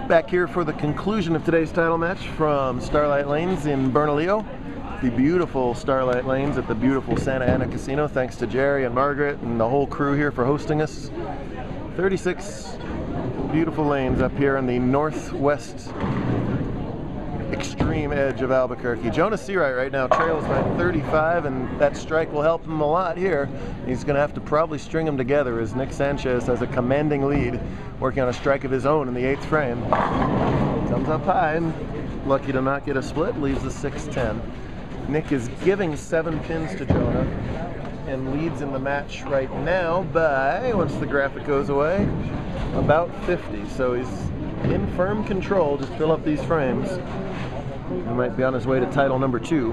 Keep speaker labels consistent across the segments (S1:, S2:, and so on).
S1: Back here for the conclusion of today's title match from Starlight Lanes in Bernalillo. The beautiful Starlight Lanes at the beautiful Santa Ana Casino. Thanks to Jerry and Margaret and the whole crew here for hosting us. 36 beautiful lanes up here in the northwest extreme edge of Albuquerque. Jonah Seawright right now trails by 35, and that strike will help him a lot here. He's going to have to probably string them together as Nick Sanchez has a commanding lead, working on a strike of his own in the 8th frame. Comes up high and lucky to not get a split, leaves the 6-10. Nick is giving 7 pins to Jonah and leads in the match right now by, once the graphic goes away, about 50. So he's in firm control. Just fill up these frames. He might be on his way to title number 2.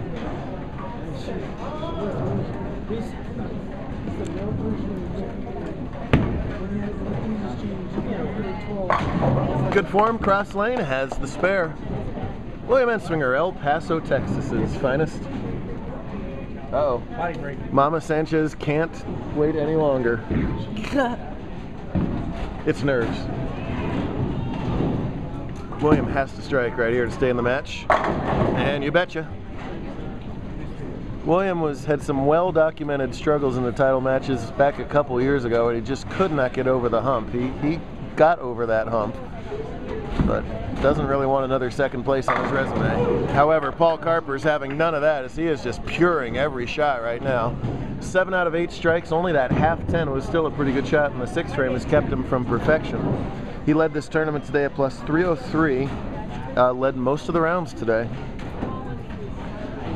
S1: Good form, cross lane, has the spare. William Entsminger, El Paso, Texas's finest. Uh-oh. Mama Sanchez can't wait any longer. It's nerves. William has to strike right here to stay in the match. And you betcha. William had some well-documented struggles in the title matches back a couple years ago, and he just could not get over the hump. He got over that hump, but doesn't really want another second place on his resume. However, Paul Carper's having none of that, as he is just puring every shot right now. 7 out of 8 strikes, only that half 10 was still a pretty good shot, and the 6th frame has kept him from perfection. He led this tournament today at plus 303, led most of the rounds today.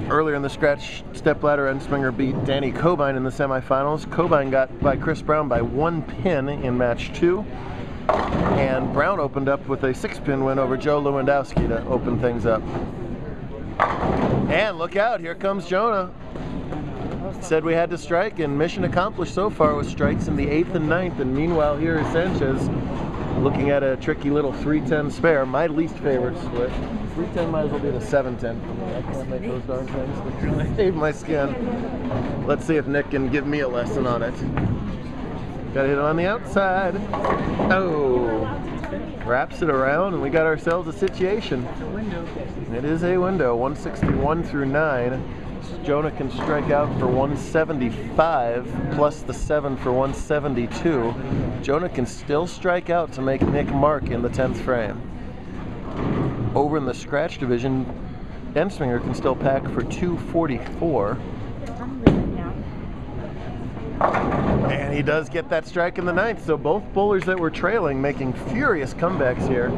S1: Earlier in the scratch stepladder, Entsminger beat Danny Cobine in the semifinals. Cobine got by Chris Brown by 1 pin in match 2. And Brown opened up with a 6-pin win over Joe Lewandowski to open things up. And look out, here comes Jonah. Said we had to strike, and mission accomplished so far with strikes in the 8th and 9th. And meanwhile, here is Sanchez looking at a tricky little 3-10 spare, my least favorite split. 3-10 might as well be the 7-10 for me. I can't make those darn things to save my skin. Let's see if Nick can give me a lesson on it. Got it on the outside. Oh, wraps it around, and we got ourselves a situation. It is a window, 161 through 9. Jonah can strike out for 175 plus the 7 for 172. Jonah can still strike out to make Nick mark in the 10th frame. Over in the scratch division, Entsminger can still pack for 244. And he does get that strike in the 9th, so both bowlers that were trailing making furious comebacks here.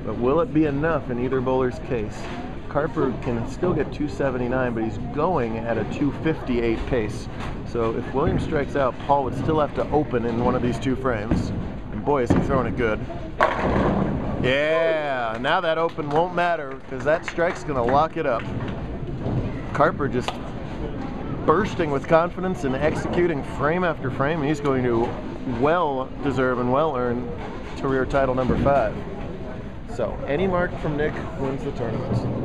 S1: But will it be enough in either bowler's case? Carper can still get 279, but he's going at a 258 pace. So if William strikes out, Paul would still have to open in one of these 2 frames. And boy, is he throwing it good. Yeah, now that open won't matter because that strike's gonna lock it up. Carper just bursting with confidence and executing frame after frame. He's going to well deserve and well earn career title number 5. So any mark from Nick wins the tournament.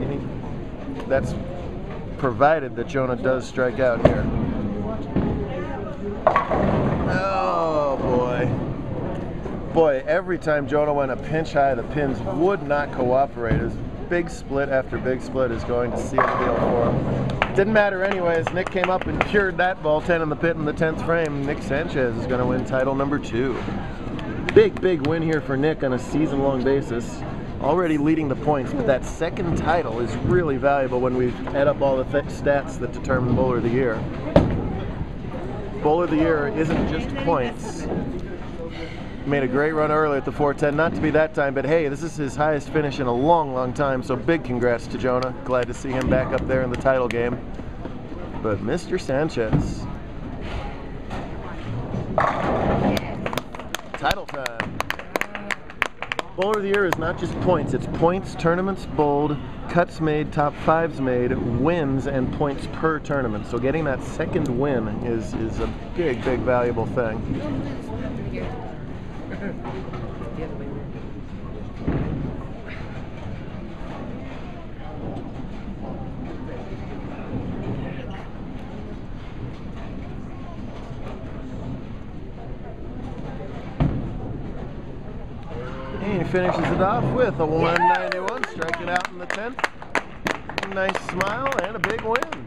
S1: That's provided that Jonah does strike out here. Oh boy. Boy, every time Jonah went a pinch high, the pins would not cooperate. His big split after big split is going to seal the deal for him. Didn't matter anyways. Nick came up and cured that ball, 10 in the pit in the 10th frame. Nick Sanchez is going to win title number 2. Big win here for Nick on a season-long basis. Already leading the points, but that second title is really valuable when we add up all the stats that determine Bowler of the Year. Bowler of the Year isn't just points. Made a great run early at the 410, not to be that time, but hey, this is his highest finish in a long time, so big congrats to Jonah. Glad to see him back up there in the title game. But Mr. Sanchez. Title time. Bowler of the Year is not just points, it's points, tournaments bowled, cuts made, top 5s made, wins, and points per tournament. So getting that second win is a big valuable thing. finishes it off with a 191, striking out in the 10th. A nice smile and a big win.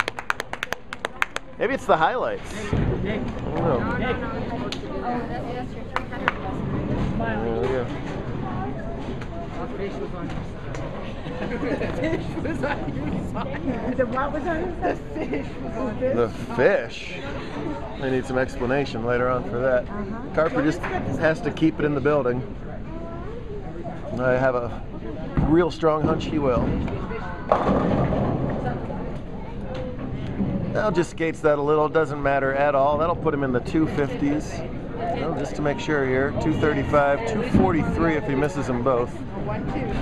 S1: Maybe it's the highlights. I don't know. There we go.
S2: The fish was on your side. The what was on your side? The fish was on this.
S1: The fish? I need some explanation later on for that. Carper just has to keep it in the building. I have a real strong hunch he will. Now just skates that a little, doesn't matter at all. That'll put him in the 250s. Well, just to make sure here, 235, 243 if he misses them both.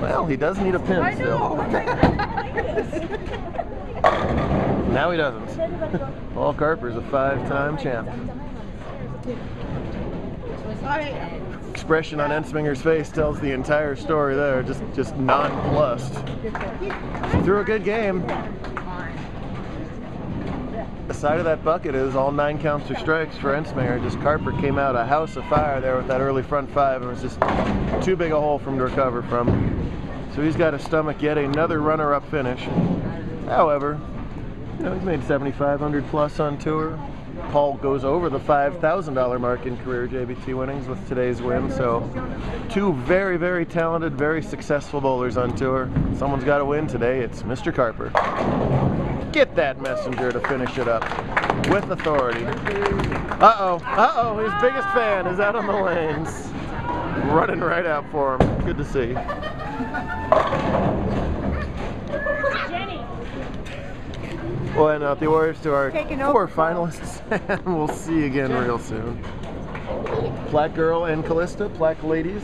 S1: Well, he does need a pin still. Now he doesn't. Paul Carper's a 5-time champ. Expression on Entsminger's face tells the entire story there, just nonplussed. Threw a good game. The side of that bucket is all 9 counts or strikes for Entsminger. Just Carper came out a house of fire there with that early front 5 and was just too big a hole for him to recover from. So he's got to stomach yet another runner-up finish. However, you know, he's made 7,500 plus on tour. Paul goes over the $5,000 mark in career JBT winnings with today's win. So 2 very, very talented, very successful bowlers on tour. Someone's got to win today. It's Mr. Carper. Get that messenger to finish it up with authority. Uh-oh, his biggest fan is out on the lanes. Running right out for him. Good to see. Well, and the Warriors to our 4 finalists, and we'll see you again real soon. Plaque Girl and Callista, Plaque Ladies.